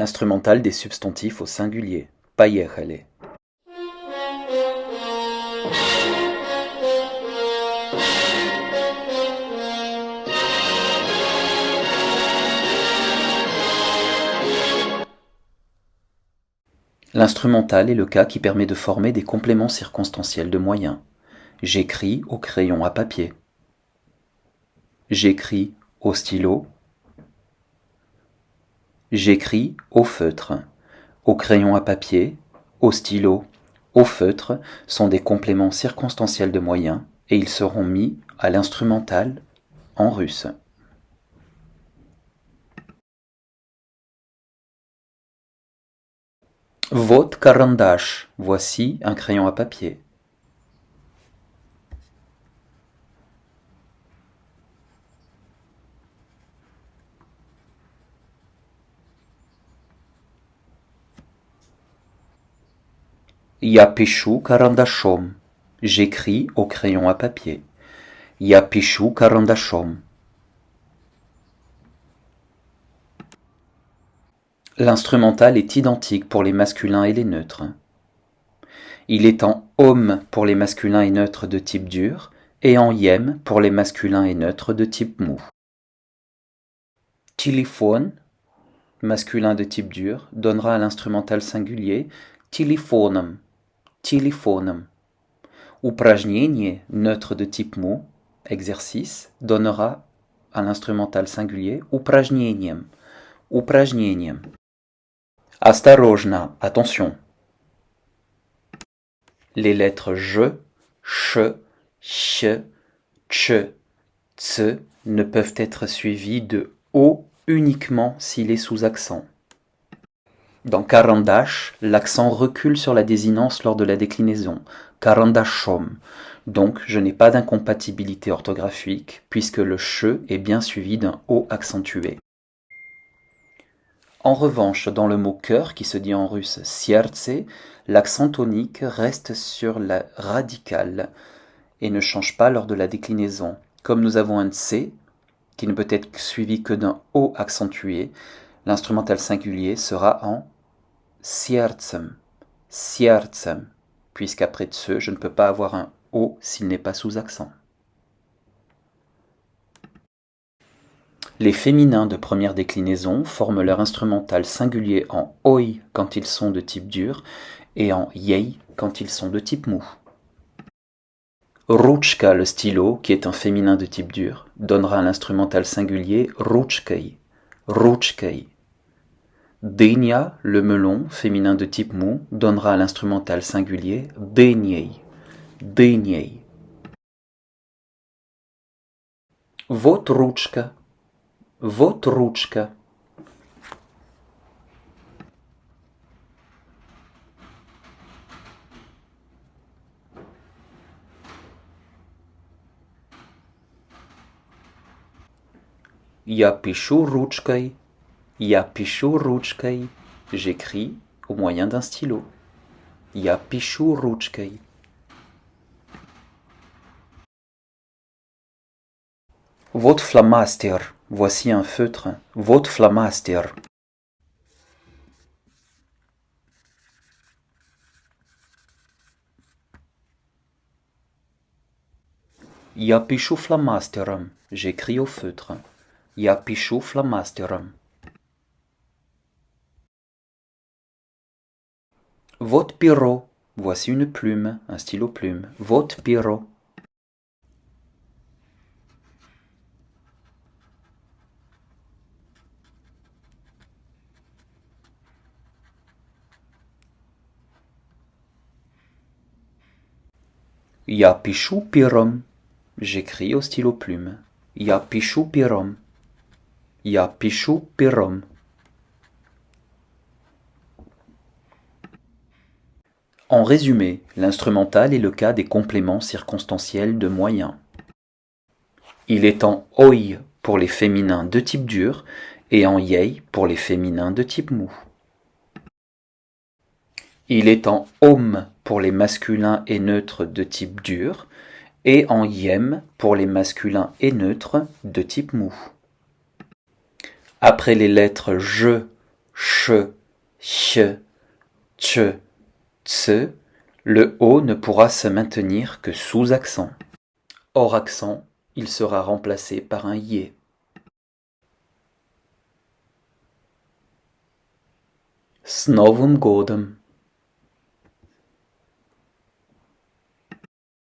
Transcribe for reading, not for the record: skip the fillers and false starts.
L'instrumental des substantifs au singulier. Поехали. L'instrumental est le cas qui permet de former des compléments circonstanciels de moyens. J'écris au crayon à papier. J'écris au stylo. J'écris au feutre. Au crayon à papier, au stylo, au feutre sont des compléments circonstanciels de moyens et ils seront mis à l'instrumental en russe. Вот карандаш, voici un crayon à papier. Я пишу карандашом, j'écris au crayon à papier. Я пишу карандашом. L'instrumental est identique pour les masculins et les neutres. Il est en homme pour les masculins et neutres de type dur et en yem pour les masculins et neutres de type mou. Téléphone, masculin de type dur, donnera à l'instrumental singulier téléphonum, téléphonum. Упражнение, neutre de type mou, exercice, donnera à l'instrumental singulier упражнением, упражнением. Осторожно, attention. Les lettres je, ch, ch, tch, ts ne peuvent être suivies de o uniquement s'il est sous accent. Dans karandash, l'accent recule sur la désinence lors de la déclinaison, karandashom. Donc je n'ai pas d'incompatibilité orthographique puisque le che est bien suivi d'un o accentué. En revanche, dans le mot cœur, qui se dit en russe siertse, l'accent tonique reste sur la radicale et ne change pas lors de la déclinaison. Comme nous avons un tse, qui ne peut être suivi que d'un o accentué, l'instrumental singulier sera en siertsem, siertsem, puisqu'après tse, je ne peux pas avoir un o s'il n'est pas sous accent. Les féminins de première déclinaison forment leur instrumental singulier en oi quand ils sont de type dur et en yei quand ils sont de type mou. Rutschka, le stylo, qui est un féminin de type dur, donnera à l'instrumental singulier rutschkei, rutschkei. Denia, le melon, féminin de type mou, donnera à l'instrumental singulier deniei, deniei. Вот ручка. Вот ручка. Я пишу ручкой. Я пишу ручкой. J'écris au moyen d'un stylo. Я пишу ручкой. Вот фломастер. Voici un feutre. Вот фломастер. Я пишу фломастером. J'écris au feutre. Я пишу фломастером. Вот перо. Voici une plume, un stylo plume. Вот перо. Я пишу пером. J'écris au stylo plume. Я пишу пером. Я пишу пером. En résumé, l'instrumental est le cas des compléments circonstanciels de moyens. Il est en oi pour les féminins de type dur et en yei pour les féminins de type mou. Il est en homme pour les masculins et neutres de type dur et en yem pour les masculins et neutres de type mou. Après les lettres je, ch, ch, tch, ts, le O ne pourra se maintenir que sous accent. Hors accent, il sera remplacé par un yé. S Novым годом!